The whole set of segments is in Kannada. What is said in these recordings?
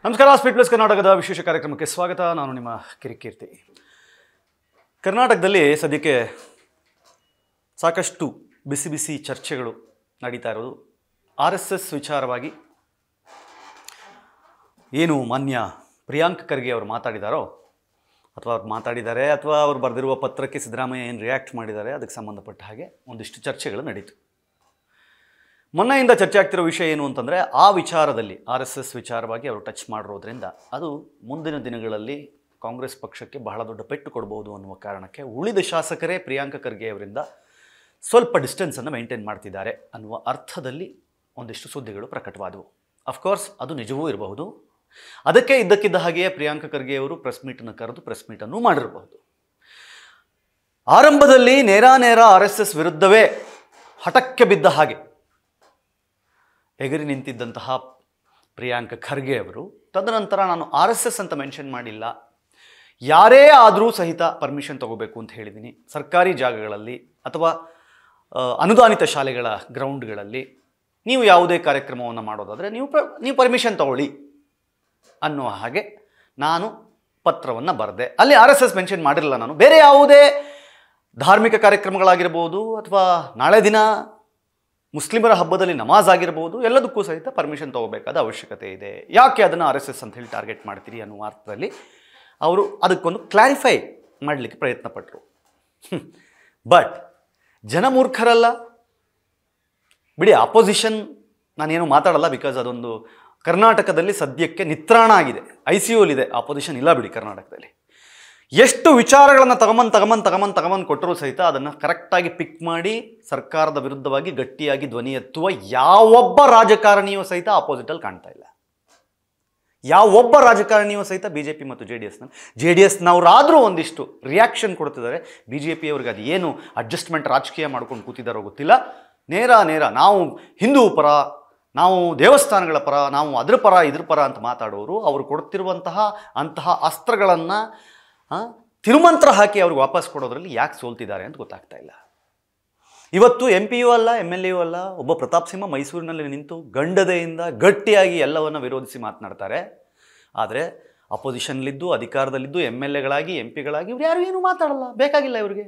ನಮಸ್ಕಾರ. ಸ್ಪೀಡ್ ಪ್ಲಸ್ ಕರ್ನಾಟಕದ ವಿಶೇಷ ಕಾರ್ಯಕ್ರಮಕ್ಕೆ ಸ್ವಾಗತ. ನಾನು ನಿಮ್ಮ ಕಿರಿಕೀರ್ತಿ. ಕರ್ನಾಟಕದಲ್ಲಿ ಸದ್ಯಕ್ಕೆ ಸಾಕಷ್ಟು ಬಿಸಿ ಬಿಸಿ ಚರ್ಚೆಗಳು ನಡೀತಾ ಇರೋದು RSS ವಿಚಾರವಾಗಿ. ಏನು ಮಾನ್ಯ ಪ್ರಿಯಾಂಕ್ ಖರ್ಗೆ ಅವರು ಮಾತಾಡಿದಾರೋ ಅಥವಾ ಅವ್ರು ಮಾತಾಡಿದ್ದಾರೆ ಅಥವಾ ಅವ್ರು ಬರೆದಿರುವ ಪತ್ರಕ್ಕೆ ಸಿದ್ದರಾಮಯ್ಯ ಏನು ರಿಯಾಕ್ಟ್ ಮಾಡಿದ್ದಾರೆ ಅದಕ್ಕೆ ಸಂಬಂಧಪಟ್ಟ ಹಾಗೆ ಒಂದಿಷ್ಟು ಚರ್ಚೆಗಳು ನಡೀತು. ಮೊನ್ನೆಯಿಂದ ಚರ್ಚೆ ಆಗ್ತಿರೋ ವಿಷಯ ಏನು ಅಂತಂದರೆ, ಆ ವಿಚಾರದಲ್ಲಿ RSS ವಿಚಾರವಾಗಿ ಅವರು ಟಚ್ ಮಾಡಿರೋದ್ರಿಂದ ಅದು ಮುಂದಿನ ದಿನಗಳಲ್ಲಿ ಕಾಂಗ್ರೆಸ್ ಪಕ್ಷಕ್ಕೆ ಬಹಳ ದೊಡ್ಡ ಪೆಟ್ಟು ಕೊಡ್ಬೋದು ಅನ್ನುವ ಕಾರಣಕ್ಕೆ ಉಳಿದ ಶಾಸಕರೇ ಪ್ರಿಯಾಂಕ ಖರ್ಗೆ ಅವರಿಂದ ಸ್ವಲ್ಪ ಡಿಸ್ಟೆನ್ಸನ್ನು ಮೇಂಟೈನ್ ಮಾಡ್ತಿದ್ದಾರೆ ಅನ್ನುವ ಅರ್ಥದಲ್ಲಿ ಒಂದಿಷ್ಟು ಸುದ್ದಿಗಳು ಪ್ರಕಟವಾದವು. ಅಫ್ಕೋರ್ಸ್ ಅದು ನಿಜವೂ ಇರಬಹುದು. ಅದಕ್ಕೆ ಇದ್ದಕ್ಕಿದ್ದ ಹಾಗೆಯೇ ಪ್ರಿಯಾಂಕ ಖರ್ಗೆ ಅವರು ಪ್ರೆಸ್ ಮೀಟನ್ನು ಕರೆದು ಪ್ರೆಸ್ ಮೀಟನ್ನು ಮಾಡಿರಬಹುದು. ಆರಂಭದಲ್ಲಿ ನೇರ RSS ವಿರುದ್ಧವೇ ಹಠಕ್ಕೆ ಬಿದ್ದ ಹಾಗೆ ಎಗರಿ ನಿಂತಿದ್ದಂತಹ ಪ್ರಿಯಾಂಕ ಖರ್ಗೆ ಅವರು ತದನಂತರ ನಾನು RSS ಅಂತ ಮೆನ್ಷನ್ ಮಾಡಿಲ್ಲ, ಯಾರೇ ಆದರೂ ಸಹಿತ ಪರ್ಮಿಷನ್ ತಗೋಬೇಕು ಅಂತ ಹೇಳಿದ್ದೀನಿ, ಸರ್ಕಾರಿ ಜಾಗಗಳಲ್ಲಿ ಅಥವಾ ಅನುದಾನಿತ ಶಾಲೆಗಳ ಗ್ರೌಂಡ್ಗಳಲ್ಲಿ ನೀವು ಯಾವುದೇ ಕಾರ್ಯಕ್ರಮವನ್ನು ಮಾಡೋದಾದರೆ ನೀವು ಪರ್ಮಿಷನ್ ತಗೊಳ್ಳಿ ಅನ್ನುವ ಹಾಗೆ ನಾನು ಪತ್ರವನ್ನು ಬರೆದೆ. ಅಲ್ಲಿ RSS ಮೆನ್ಷನ್ ಮಾಡಿರಲಿಲ್ಲ. ನಾನು ಬೇರೆ ಯಾವುದೇ ಧಾರ್ಮಿಕ ಕಾರ್ಯಕ್ರಮಗಳಾಗಿರ್ಬೋದು ಅಥವಾ ನಾಳೆ ದಿನ ಮುಸ್ಲಿಮರ ಹಬ್ಬದಲ್ಲಿ ನಮಾಜ್ ಆಗಿರ್ಬೋದು, ಎಲ್ಲದಕ್ಕೂ ಸಹಿತ ಪರ್ಮಿಷನ್ ತೊಗೋಬೇಕಾದ ಅವಶ್ಯಕತೆ ಇದೆ. ಯಾಕೆ ಅದನ್ನು RSS ಅಂತ ಹೇಳಿ ಟಾರ್ಗೆಟ್ ಮಾಡ್ತೀರಿ ಅನ್ನುವ ಅರ್ಥದಲ್ಲಿ ಅವರು ಅದಕ್ಕೊಂದು ಕ್ಲಾರಿಫೈ ಮಾಡಲಿಕ್ಕೆ ಪ್ರಯತ್ನ ಪಟ್ಟರು. ಬಟ್ ಜನ ಮೂರ್ಖರಲ್ಲ ಬಿಡಿ. ಅಪೋಸಿಷನ್ ನಾನೇನು ಮಾತಾಡಲ್ಲ, ಬಿಕಾಸ್ ಅದೊಂದು ಕರ್ನಾಟಕದಲ್ಲಿ ಸದ್ಯಕ್ಕೆ ನಿತ್ರಾಣ ಆಗಿದೆ, ICUಲಿದೆ. ಅಪೋಸಿಷನ್ ಇಲ್ಲ ಬಿಡಿ ಕರ್ನಾಟಕದಲ್ಲಿ. ಎಷ್ಟು ವಿಚಾರಗಳನ್ನು ತಗೊಂಬಂದು ಕೊಟ್ಟರೂ ಸಹಿತ ಅದನ್ನು ಕರೆಕ್ಟಾಗಿ ಪಿಕ್ ಮಾಡಿ ಸರ್ಕಾರದ ವಿರುದ್ಧವಾಗಿ ಗಟ್ಟಿಯಾಗಿ ಧ್ವನಿ ಎತ್ತುವ ಯಾವೊಬ್ಬ ರಾಜಕಾರಣಿಯೂ ಸಹಿತ ಅಪೋಸಿಟಲ್ಲಿ ಕಾಣ್ತಾ ಇಲ್ಲ. ಯಾವೊಬ್ಬ ರಾಜಕಾರಣಿಯೂ ಸಹಿತ BJP ಮತ್ತು JDSನವರಾದರೂ ಒಂದಿಷ್ಟು ರಿಯಾಕ್ಷನ್ ಕೊಡ್ತಿದ್ದಾರೆ. BJP ಅವ್ರಿಗೆ ಅದು ಏನು ಅಡ್ಜಸ್ಟ್ಮೆಂಟ್ ರಾಜಕೀಯ ಮಾಡ್ಕೊಂಡು ಕೂತಿದ್ದಾರೋ ಗೊತ್ತಿಲ್ಲ. ನೇರ ನಾವು ಹಿಂದೂ ಪರ, ನಾವು ದೇವಸ್ಥಾನಗಳ ಪರ, ನಾವು ಅದ್ರ ಪರ ಇದ್ರ ಪರ ಅಂತ ಮಾತಾಡೋರು ಅವರು ಕೊಡ್ತಿರುವಂತಹ ಅಂತಹ ಅಸ್ತ್ರಗಳನ್ನು ತಿರುಮಂತ್ರ ಹಾಕಿ ಅವ್ರಿಗೆ ವಾಪಸ್ ಕೊಡೋದ್ರಲ್ಲಿ ಯಾಕೆ ಸೋಲ್ತಿದ್ದಾರೆ ಅಂತ ಗೊತ್ತಾಗ್ತಾ ಇಲ್ಲ. ಇವತ್ತು MP ಅಲ್ಲ, MLA ಅಲ್ಲ, ಒಬ್ಬ ಪ್ರತಾಪ್ ಸಿಂಹ ಮೈಸೂರಿನಲ್ಲಿ ನಿಂತು ಗಂಡದೆಯಿಂದ ಗಟ್ಟಿಯಾಗಿ ಎಲ್ಲವನ್ನು ವಿರೋಧಿಸಿ ಮಾತನಾಡ್ತಾರೆ. ಆದರೆ ಅಪೋಸಿಷನ್ಲಿದ್ದು ಅಧಿಕಾರದಲ್ಲಿದ್ದು MLAಗಳಾಗಿ MP ಗಳಾಗಿ ಇವ್ರು ಯಾರು ಏನೂ ಮಾತಾಡಲ್ಲ. ಬೇಕಾಗಿಲ್ಲ ಇವ್ರಿಗೆ.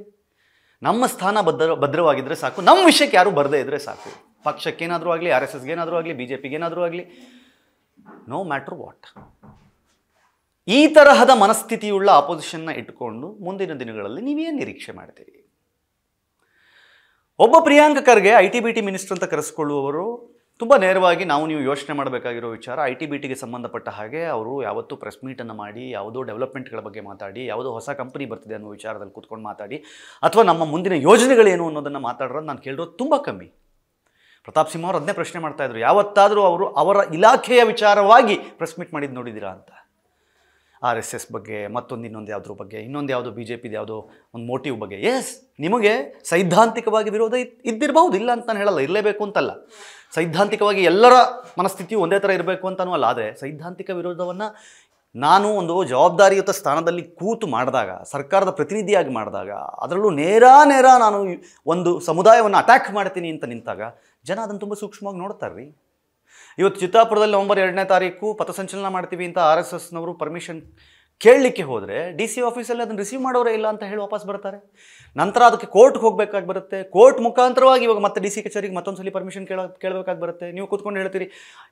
ನಮ್ಮ ಸ್ಥಾನ ಭದ್ರವಾಗಿದ್ದರೆ ಸಾಕು, ನಮ್ಮ ವಿಷಯಕ್ಕೆ ಯಾರು ಬರದೇ ಇದ್ದರೆ ಸಾಕು. ಪಕ್ಷಕ್ಕೇನಾದರೂ ಆಗಲಿ, RSSಗೇನಾದರೂ ಆಗಲಿ, BJPಗೇನಾದರೂ ಆಗಲಿ, ನೋ ಮ್ಯಾಟ್ರ್ ವಾಟ್. ಈ ತರಹದ ಮನಸ್ಥಿತಿಯುಳ್ಳ ಅಪೋಸಿಷನ್ನ ಇಟ್ಕೊಂಡು ಮುಂದಿನ ದಿನಗಳಲ್ಲಿ ನೀವೇನು ನಿರೀಕ್ಷೆ ಮಾಡ್ತೀರಿ? ಒಬ್ಬ ಪ್ರಿಯಾಂಕ ಖರ್ಗೆ IT-BT ಮಿನಿಸ್ಟರ್ ಅಂತ ಕರೆಸ್ಕೊಳ್ಳುವವರು ತುಂಬ ನೇರವಾಗಿ ನೀವು ಯೋಚನೆ ಮಾಡಬೇಕಾಗಿರೋ ವಿಚಾರ, IT-BTಗೆ ಸಂಬಂಧಪಟ್ಟ ಹಾಗೆ ಅವರು ಯಾವತ್ತೂ ಪ್ರೆಸ್ ಮೀಟನ್ನು ಮಾಡಿ ಯಾವುದೋ ಡೆವಲಪ್ಮೆಂಟ್ಗಳ ಬಗ್ಗೆ ಮಾತಾಡಿ, ಯಾವುದೋ ಹೊಸ ಕಂಪನಿ ಬರ್ತಿದೆ ಅನ್ನೋ ವಿಚಾರದಲ್ಲಿ ಕೂತ್ಕೊಂಡು ಮಾತಾಡಿ ಅಥವಾ ನಮ್ಮ ಮುಂದಿನ ಯೋಜನೆಗಳೇನು ಅನ್ನೋದನ್ನು ಮಾತಾಡೋದು ನಾನು ಕೇಳಿರೋದು ತುಂಬ ಕಮ್ಮಿ. ಪ್ರತಾಪ್ ಸಿಂಹ ಅವರು ಅದನ್ನೇ ಪ್ರಶ್ನೆ ಮಾಡ್ತಾಯಿದ್ರು, ಯಾವತ್ತಾದರೂ ಅವರು ಅವರ ಇಲಾಖೆಯ ವಿಚಾರವಾಗಿ ಪ್ರೆಸ್ ಮೀಟ್ ಮಾಡಿದ್ದು ನೋಡಿದ್ದೀರಾ ಅಂತ. RSS ಬಗ್ಗೆ, ಇನ್ನೊಂದು ಯಾವುದ್ರ ಬಗ್ಗೆ, ಇನ್ನೊಂದು ಯಾವುದೋ BJPದು ಯಾವುದೋ ಒಂದು ಮೋಟಿವ್ ಬಗ್ಗೆ. ಎಸ್, ನಿಮಗೆ ಸೈದ್ಧಾಂತಿಕವಾಗಿ ವಿರೋಧ ಇದ್ದಿರಬಹುದು, ಇಲ್ಲ ಅಂತ ನಾನು ಹೇಳಲ್ಲ, ಇರಲೇಬೇಕು ಅಂತಲ್ಲ. ಸೈದ್ಧಾಂತಿಕವಾಗಿ ಎಲ್ಲರ ಮನಸ್ಥಿತಿಯು ಒಂದೇ ಥರ ಇರಬೇಕು ಅಂತನೂ ಅಲ್ಲ. ಆದರೆ ಸೈದ್ಧಾಂತಿಕ ವಿರೋಧವನ್ನು ನಾನು ಒಂದು ಜವಾಬ್ದಾರಿಯುತ ಸ್ಥಾನದಲ್ಲಿ ಕೂತು ಮಾಡಿದಾಗ, ಸರ್ಕಾರದ ಪ್ರತಿನಿಧಿಯಾಗಿ ಮಾಡಿದಾಗ, ಅದರಲ್ಲೂ ನೇರ ನಾನು ಒಂದು ಸಮುದಾಯವನ್ನು ಅಟ್ಯಾಕ್ ಮಾಡ್ತೀನಿ ಅಂತ ನಿಂತಾಗ ಜನ ಅದನ್ನು ತುಂಬ ಸೂಕ್ಷ್ಮವಾಗಿ ನೋಡ್ತಾರೆ ರೀ. ಇವತ್ತು ಚಿತ್ತಾಪುರದಲ್ಲಿ ನವೆಂಬರ್ 2ನೇ ತಾರೀಕು ಪಥಸಂಚಲನ ಮಾಡ್ತೀವಿ ಅಂತ RSSನವರು ಪರ್ಮಿಷನ್ ಕೇಳಲಿಕ್ಕೆ ಹೋದರೆ DC ಆಫೀಸಲ್ಲಿ ಅದನ್ನು ರಿಸೀವ್ ಮಾಡೋರೇ ಇಲ್ಲ ಅಂತ ಹೇಳಿ ವಾಪಸ್ ಬರ್ತಾರೆ. ನಂತರ ಅದಕ್ಕೆ ಕೋರ್ಟ್ಗೆ ಹೋಗಬೇಕಾಗಿ ಬರುತ್ತೆ. ಕೋರ್ಟ್ ಮುಖಾಂತರವಾಗಿ ಇವಾಗ ಮತ್ತೆ DC ಕಚೇರಿಗೆ ಮತ್ತೊಂದು ಸಲ ಪರ್ಮಿಷನ್ ಕೇಳಬೇಕಾಗಿ ಬರುತ್ತೆ. ನೀವು ಕೂತ್ಕೊಂಡು ಹೇಳ್ತೀರಿ,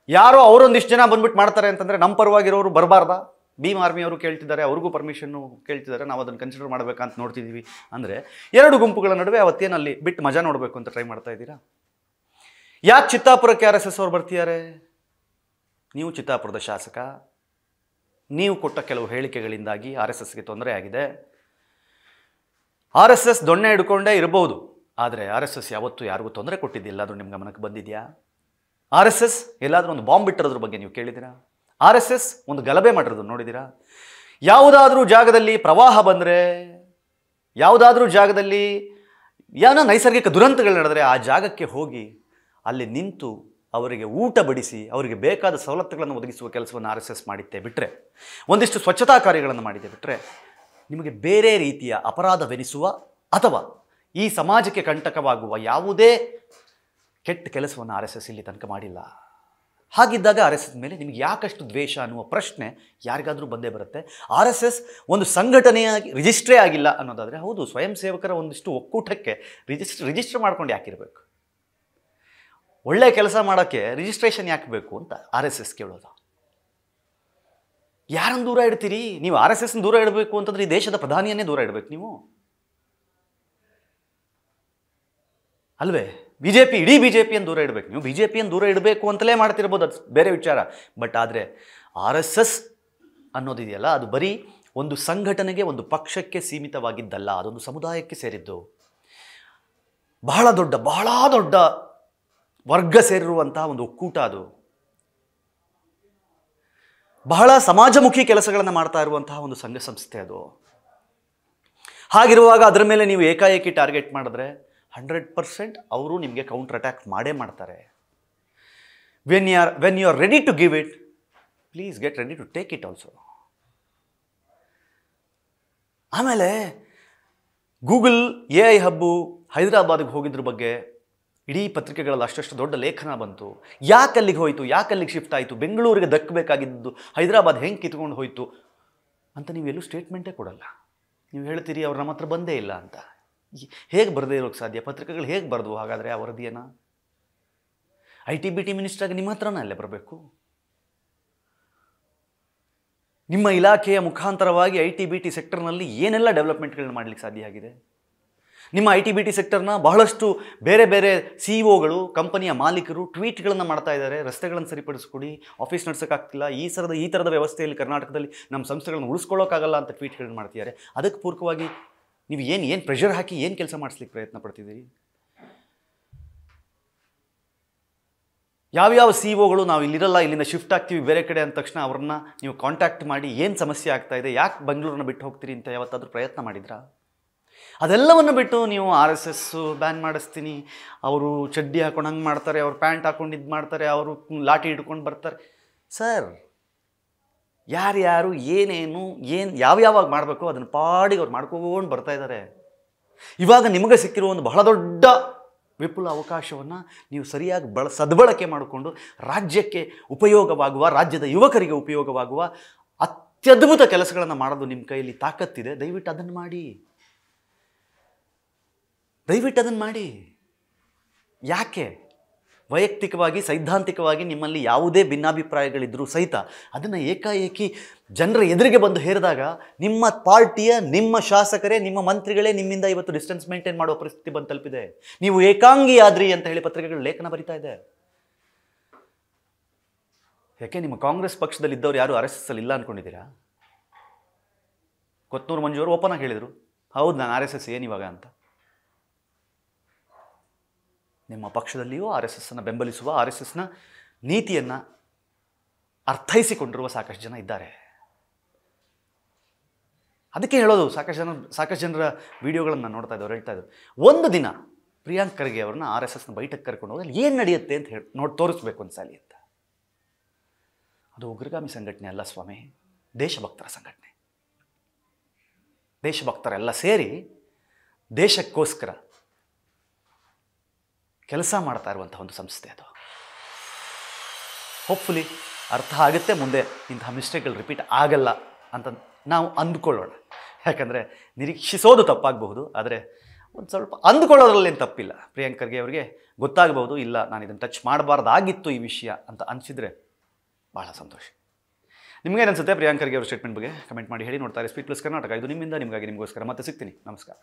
ಯಾರೋ ಅವರೊಂದಿಷ್ಟು ಜನ ಬಂದ್ಬಿಟ್ಟು ಮಾಡ್ತಾರೆ ಅಂತಂದರೆ ನಮ್ಮ ಪರವಾಗಿರೋರು ಬರಬಾರ್ದಾ? ಭೀಮ್ ಆರ್ಮಿ ಅವರು ಕೇಳ್ತಿದ್ದಾರೆ, ಅವ್ರಿಗೂ ಪರ್ಮಿಷನ್ನು ಕೇಳ್ತಿದ್ದಾರೆ, ನಾವು ಅದನ್ನು ಕನ್ಸಿಡರ್ ಮಾಡಬೇಕಂತ ನೋಡ್ತಿದ್ದೀವಿ ಅಂದರೆ ಎರಡು ಗುಂಪುಗಳ ನಡುವೆ ಅವತ್ತೇನಲ್ಲಿ ಬಿಟ್ಟು ಮಜಾ ನೋಡಬೇಕು ಅಂತ ಟ್ರೈ ಮಾಡ್ತಾ ಇದ್ದೀರಾ? ಯಾಕೆ ಚಿತ್ತಾಪುರಕ್ಕೆ RSS ಅವ್ರು ಬರ್ತಿದ್ದಾರೆ? ನೀವು ಚಿತ್ತಾಪುರದ ಶಾಸಕ, ನೀವು ಕೊಟ್ಟ ಕೆಲವು ಹೇಳಿಕೆಗಳಿಂದಾಗಿ RSSಗೆ ತೊಂದರೆ ಆಗಿದೆ. RSS ದೊಣ್ಣೆ ಹಿಡ್ಕೊಂಡೇ ಇರಬಹುದು, ಆದರೆ RSS ಯಾವತ್ತೂ ಯಾರಿಗೂ ತೊಂದರೆ ಕೊಟ್ಟಿದ್ದಿಲ್ಲ. ಅದು ನಿಮ್ಮ ಗಮನಕ್ಕೆ ಬಂದಿದೆಯಾ? RSS ಎಲ್ಲಾದರೂ ಒಂದು ಬಾಂಬ್ ಬಿಟ್ಟಿರೋದ್ರ ಬಗ್ಗೆ ನೀವು ಕೇಳಿದ್ದೀರಾ? RSS ಒಂದು ಗಲಭೆ ಮಾಡಿರೋದು ನೋಡಿದ್ದೀರಾ? ಯಾವುದಾದ್ರೂ ಜಾಗದಲ್ಲಿ ಪ್ರವಾಹ ಬಂದರೆ, ಯಾವುದಾದ್ರೂ ಜಾಗದಲ್ಲಿ ಏನೋ ನೈಸರ್ಗಿಕ ದುರಂತಗಳು ನಡೆದರೆ ಆ ಜಾಗಕ್ಕೆ ಹೋಗಿ ಅಲ್ಲಿ ನಿಂತು ಅವರಿಗೆ ಊಟ ಬಡಿಸಿ ಅವರಿಗೆ ಬೇಕಾದ ಸವಲತ್ತುಗಳನ್ನು ಒದಗಿಸುವ ಕೆಲಸವನ್ನು RSS ಮಾಡಿದ್ದೇ ಬಿಟ್ಟರೆ, ಒಂದಿಷ್ಟು ಸ್ವಚ್ಛತಾ ಕಾರ್ಯಗಳನ್ನು ಮಾಡಿದ್ದೇ ಬಿಟ್ಟರೆ, ನಿಮಗೆ ಬೇರೆ ರೀತಿಯ ಅಪರಾಧವೆನಿಸುವ ಅಥವಾ ಈ ಸಮಾಜಕ್ಕೆ ಕಂಟಕವಾಗುವ ಯಾವುದೇ ಕೆಟ್ಟ ಕೆಲಸವನ್ನು RSS ಇಲ್ಲಿ ತನಕ ಮಾಡಿಲ್ಲ. ಹಾಗಿದ್ದಾಗ ಆರ್ ಎಸ್ ಎಸ್ ಮೇಲೆ ನಿಮಗೆ ಯಾಕಷ್ಟು ದ್ವೇಷ ಅನ್ನುವ ಪ್ರಶ್ನೆ ಯಾರಿಗಾದರೂ ಬಂದೇ ಬರುತ್ತೆ. ಆರ್ ಎಸ್ ಎಸ್ ಒಂದು ಸಂಘಟನೆಯಾಗಿ ರಿಜಿಸ್ಟ್ರೇ ಆಗಿಲ್ಲ ಅನ್ನೋದಾದರೆ ಹೌದು, ಸ್ವಯಂ ಸೇವಕರ ಒಂದಿಷ್ಟು ಒಕ್ಕೂಟಕ್ಕೆ ರಿಜಿಸ್ಟರ್ ಮಾಡ್ಕೊಂಡು ಯಾಕಿರಬೇಕು? ಒಳ್ಳೆಯ ಕೆಲಸ ಮಾಡೋಕ್ಕೆ ರಿಜಿಸ್ಟ್ರೇಷನ್ ಯಾಕೆ ಬೇಕು ಅಂತ ಆರ್ ಎಸ್ ಎಸ್ ಕೇಳೋದು. ಯಾರನ್ನು ದೂರ ಇಡ್ತೀರಿ ನೀವು? ಆರ್ ಎಸ್ ಎಸ್ನ ದೂರ ಇಡಬೇಕು ಅಂತಂದ್ರೆ ಈ ದೇಶದ ಪ್ರಧಾನಿಯನ್ನೇ ದೂರ ಇಡಬೇಕು ನೀವು, ಅಲ್ವೇ? ಬಿಜೆಪಿ, ಇಡೀ ಬಿಜೆಪಿಯನ್ನು ದೂರ ಇಡಬೇಕು ನೀವು. ಬಿಜೆಪಿಯನ್ನು ದೂರ ಇಡಬೇಕು ಅಂತಲೇ ಮಾಡ್ತಿರ್ಬೋದು, ಅದು ಬೇರೆ ವಿಚಾರ. ಬಟ್ ಆದರೆ ಆರ್ ಎಸ್ ಎಸ್ ಅನ್ನೋದಿದೆಯಲ್ಲ, ಅದು ಬರೀ ಒಂದು ಸಂಘಟನೆಗೆ, ಒಂದು ಪಕ್ಷಕ್ಕೆ ಸೀಮಿತವಾಗಿದ್ದಲ್ಲ, ಅದೊಂದು ಸಮುದಾಯಕ್ಕೆ ಸೇರಿದ್ದು. ಬಹಳ ದೊಡ್ಡ ವರ್ಗ ಸೇರಿರುವಂತಹ ಒಂದು ಒಕ್ಕೂಟ ಅದು. ಬಹಳ ಸಮಾಜಮುಖಿ ಕೆಲಸಗಳನ್ನು ಮಾಡ್ತಾ ಇರುವಂತಹ ಒಂದು ಸಂಘ ಸಂಸ್ಥೆ ಅದು. ಹಾಗಿರುವಾಗ ಅದರ ಮೇಲೆ ನೀವು ಏಕಾಏಕಿ ಟಾರ್ಗೆಟ್ ಮಾಡಿದ್ರೆ 100% ಅವರು ನಿಮಗೆ ಕೌಂಟರ್ ಅಟ್ಯಾಕ್ ಮಾಡೇ ಮಾಡ್ತಾರೆ. When you are ready to give it, please get ready to take it also. ಆಮೇಲೆ ಗೂಗಲ್ AI ಹಬ್ಬು ಹೈದರಾಬಾದ್ಗೆ ಹೋಗಿದ್ರ ಬಗ್ಗೆ ಇಡೀ ಪತ್ರಿಕೆಗಳಲ್ಲಿ ಅಷ್ಟು ದೊಡ್ಡ ಲೇಖನ ಬಂತು. ಯಾಕೆ ಅಲ್ಲಿಗೆ ಹೋಯಿತು, ಯಾಕೆ ಅಲ್ಲಿಗೆ ಶಿಫ್ಟ್ ಆಯಿತು, ಬೆಂಗಳೂರಿಗೆ ದಕ್ಕಬೇಕಾಗಿದ್ದು ಹೈದರಾಬಾದ್ ಹೆಂಗೆ ಕಿತ್ಕೊಂಡು ಹೋಯಿತು ಅಂತ ನೀವೆಲ್ಲೂ ಸ್ಟೇಟ್ಮೆಂಟೇ ಕೊಡಲ್ಲ. ನೀವು ಹೇಳ್ತೀರಿ ಅವ್ರು ನಮ್ಮ ಹತ್ರ ಬಂದೇ ಇಲ್ಲ ಅಂತ. ಹೇಗೆ ಬರದೇ ಇರೋಕ್ಕೆ ಸಾಧ್ಯ? ಪತ್ರಿಕೆಗಳು ಹೇಗೆ ಬರೆದ್ವು ಹಾಗಾದರೆ ಆ ವರದಿಯನ್ನು? IT-BT ಮಿನಿಸ್ಟ್ರಾಗಿ ನಿಮ್ಮ ಹತ್ರನೇ ಅಲ್ಲೇ ಬರಬೇಕು. ನಿಮ್ಮ ಇಲಾಖೆಯ ಮುಖಾಂತರವಾಗಿ IT-BT ಸೆಕ್ಟರ್ನಲ್ಲಿ ಏನೆಲ್ಲ ಡೆವಲಪ್ಮೆಂಟ್ಗಳನ್ನ ಮಾಡಲಿಕ್ಕೆ ಸಾಧ್ಯ ಆಗಿದೆ? ನಿಮ್ಮ IT-BT ಸೆಕ್ಟರ್ನ ಬಹಳಷ್ಟು ಬೇರೆ ಬೇರೆ CEO ಗಳು, ಕಂಪನಿಯ ಮಾಲೀಕರು ಟ್ವೀಟ್ಗಳನ್ನು ಮಾಡ್ತಾ ಇದ್ದಾರೆ. ರಸ್ತೆಗಳನ್ನು ಸರಿಪಡಿಸ್ಕೊಡಿ, ಆಫೀಸ್ ನಡೆಸೋಕ್ಕಾಗ್ತಿಲ್ಲ, ಈ ಥರದ ವ್ಯವಸ್ಥೆಯಲ್ಲಿ ಕರ್ನಾಟಕದಲ್ಲಿ ನಮ್ಮ ಸಂಸ್ಥೆಗಳನ್ನು ಉಳಿಸ್ಕೊಳ್ಳೋಕ್ಕಾಗಲ್ಲ ಅಂತ ಟ್ವೀಟ್ಗಳನ್ನು ಮಾಡ್ತಿದ್ದಾರೆ. ಅದಕ್ಕೆ ಪೂರಕವಾಗಿ ನೀವು ಏನು ಪ್ರೆಷರ್ ಹಾಕಿ ಏನು ಕೆಲಸ ಮಾಡಿಸ್ಲಿಕ್ಕೆ ಪ್ರಯತ್ನ ಪಡ್ತಿದ್ದೀರಿ? ಯಾವ್ಯಾವ CEO ಗಳು ನಾವು ಇಲ್ಲಿರಲ್ಲ, ಇಲ್ಲಿಂದ ಶಿಫ್ಟ್ ಆಗ್ತೀವಿ ಬೇರೆ ಕಡೆ ಅಂದ ತಕ್ಷಣ ಅವ್ರನ್ನ ನೀವು ಕಾಂಟ್ಯಾಕ್ಟ್ ಮಾಡಿ ಏನು ಸಮಸ್ಯೆ ಆಗ್ತಾ ಇದೆ, ಯಾಕೆ ಬೆಂಗಳೂರನ್ನ ಬಿಟ್ಟು ಹೋಗ್ತೀರಿ ಅಂತ ಯಾವತ್ತಾದರೂ ಪ್ರಯತ್ನ ಮಾಡಿದ್ರಾ? ಅದೆಲ್ಲವನ್ನು ಬಿಟ್ಟು ನೀವು RSS ಬ್ಯಾನ್ ಮಾಡಿಸ್ತೀನಿ, ಅವರು ಚಡ್ಡಿ ಹಾಕೊಂಡು ಹಂಗೆ ಮಾಡ್ತಾರೆ, ಅವ್ರು ಪ್ಯಾಂಟ್ ಹಾಕೊಂಡು ಇದು ಮಾಡ್ತಾರೆ, ಅವರು ಲಾಠಿ ಹಿಡ್ಕೊಂಡು ಬರ್ತಾರೆ. ಸರ್, ಯಾರ್ಯಾರು ಏನೇನು ಯಾವ್ಯಾವಾಗ ಮಾಡಬೇಕು ಅದನ್ನು ಪಾಡಿಗೆ ಅವ್ರು ಮಾಡ್ಕೊಂಡು ಬರ್ತಾ ಇದ್ದಾರೆ. ಇವಾಗ ನಿಮಗೆ ಸಿಕ್ಕಿರುವ ಒಂದು ಬಹಳ ದೊಡ್ಡ ವಿಪುಲ ಅವಕಾಶವನ್ನು ನೀವು ಸರಿಯಾಗಿ ಸದ್ಬಳಕೆ ಮಾಡಿಕೊಂಡು ರಾಜ್ಯಕ್ಕೆ ಉಪಯೋಗವಾಗುವ, ರಾಜ್ಯದ ಯುವಕರಿಗೆ ಉಪಯೋಗವಾಗುವ ಅತ್ಯದ್ಭುತ ಕೆಲಸಗಳನ್ನು ಮಾಡೋದು ನಿಮ್ಮ ಕೈಯಲ್ಲಿ ತಾಕತ್ತಿದೆ. ದಯವಿಟ್ಟು ಅದನ್ನು ಮಾಡಿ. ಯಾಕೆ? ವೈಯಕ್ತಿಕವಾಗಿ, ಸೈದ್ಧಾಂತಿಕವಾಗಿ ನಿಮ್ಮಲ್ಲಿ ಯಾವುದೇ ಭಿನ್ನಾಭಿಪ್ರಾಯಗಳಿದ್ದರೂ ಸಹಿತ ಅದನ್ನು ಏಕಾಏಕಿ ಜನರ ಎದುರಿಗೆ ಬಂದು ಹೇರಿದಾಗ ನಿಮ್ಮ ಪಾರ್ಟಿಯ, ನಿಮ್ಮ ಶಾಸಕರೇ, ನಿಮ್ಮ ಮಂತ್ರಿಗಳೇ ನಿಮ್ಮಿಂದ ಇವತ್ತು ಡಿಸ್ಟೆನ್ಸ್ ಮೇಂಟೈನ್ ಮಾಡುವ ಪರಿಸ್ಥಿತಿ ಬಂದು ತಲುಪಿದೆ. ನೀವು ಏಕಾಂಗಿ ಆದ್ರಿ ಅಂತ ಹೇಳಿ ಪತ್ರಿಕೆಗಳು ಲೇಖನ ಬರಿತಾ ಇದೆ. ಯಾಕೆ ನಿಮ್ಮ ಕಾಂಗ್ರೆಸ್ ಪಕ್ಷದಲ್ಲಿದ್ದವ್ರು ಯಾರು RSS ಅಲ್ಲಿ ಇಲ್ಲ ಅಂದ್ಕೊಂಡಿದ್ದೀರಾ? ಕೊತ್ನೂರು ಮಂಜು ಅವರು ಓಪನ್ ಆಗಿ ಹೇಳಿದರು, ಹೌದು ನಾನು RSS ಏನಿವಾಗ ಅಂತ. ನಿಮ್ಮ ಪಕ್ಷದಲ್ಲಿಯೂ RSSನ ಬೆಂಬಲಿಸುವ, RSSನ ನೀತಿಯನ್ನು ಅರ್ಥೈಸಿಕೊಂಡಿರುವ ಸಾಕಷ್ಟು ಜನ ಇದ್ದಾರೆ. ಅದಕ್ಕೆ ಹೇಳೋದು, ಸಾಕಷ್ಟು ಜನರ ವಿಡಿಯೋಗಳನ್ನು ನೋಡ್ತಾ ಇದ್ದವ್ರು ಹೇಳ್ತಾ ಇದ್ರು, ಒಂದು ದಿನ ಪ್ರಿಯಾಂಕ್ ಖರ್ಗೆ ಅವ್ರನ್ನ RSSನ ಬೈಠಕ್ಕೆ ಕರ್ಕೊಂಡು ಹೋಗಿ ಅಲ್ಲಿ ಏನು ನಡೆಯುತ್ತೆ ಅಂತ ನೋಡಿ ತೋರಿಸ್ಬೇಕು ಒಂದ್ಸಲಿ ಅಂತ. ಅದು ಉಗ್ರಗಾಮಿ ಸಂಘಟನೆ ಅಲ್ಲ ಸ್ವಾಮಿ, ದೇಶಭಕ್ತರ ಸಂಘಟನೆ. ದೇಶಭಕ್ತರೆಲ್ಲ ಸೇರಿ ದೇಶಕ್ಕೋಸ್ಕರ ಕೆಲಸ ಮಾಡ್ತಾ ಇರುವಂಥ ಒಂದು ಸಂಸ್ಥೆ ಅದು. ಹೋಪ್ಫುಲಿ ಅರ್ಥ ಆಗುತ್ತೆ, ಮುಂದೆ ಇಂತಹ ಮಿಸ್ಟೇಕ್ಗಳು ರಿಪೀಟ್ ಆಗಲ್ಲ ಅಂತ ನಾವು ಅಂದ್ಕೊಳ್ಳೋಣ. ಯಾಕಂದರೆ ನಿರೀಕ್ಷಿಸೋದು ತಪ್ಪಾಗಬಹುದು, ಆದರೆ ಒಂದು ಸ್ವಲ್ಪ ಅಂದ್ಕೊಳ್ಳೋದ್ರಲ್ಲೇನು ತಪ್ಪಿಲ್ಲ. ಪ್ರಿಯಾಂಕ್ ಖರ್ಗೆ ಅವರಿಗೆ ಗೊತ್ತಾಗಬಹುದು, ಇಲ್ಲ ನಾನು ಇದನ್ನು ಟಚ್ ಮಾಡಬಾರ್ದಾಗಿತ್ತು ಈ ವಿಷಯ ಅಂತ ಅನಿಸಿದರೆ ಭಾಳ ಸಂತೋಷ. ನಿಮಗೇನು ಅನಿಸುತ್ತೆ ಪ್ರಿಯಾಂಕ್ ಖರ್ಗೆ ಅವರ ಸ್ಟೇಟ್ಮೆಂಟ್ ಬಗ್ಗೆ? ಕಮೆಂಟ್ ಮಾಡಿ ಹೇಳಿ. ನೋಡ್ತಾರೆ ಸ್ಪೀಡ್ ಪ್ಲಸ್ ಕರ್ನಾಟಕ, ಇದು ನಿಮ್ಮಿಂದ ನಿಮಗಾಗಿ ನಿಮಗೋಸ್ಕರ. ಮತ್ತೆ ಸಿಗ್ತೀನಿ. ನಮಸ್ಕಾರ.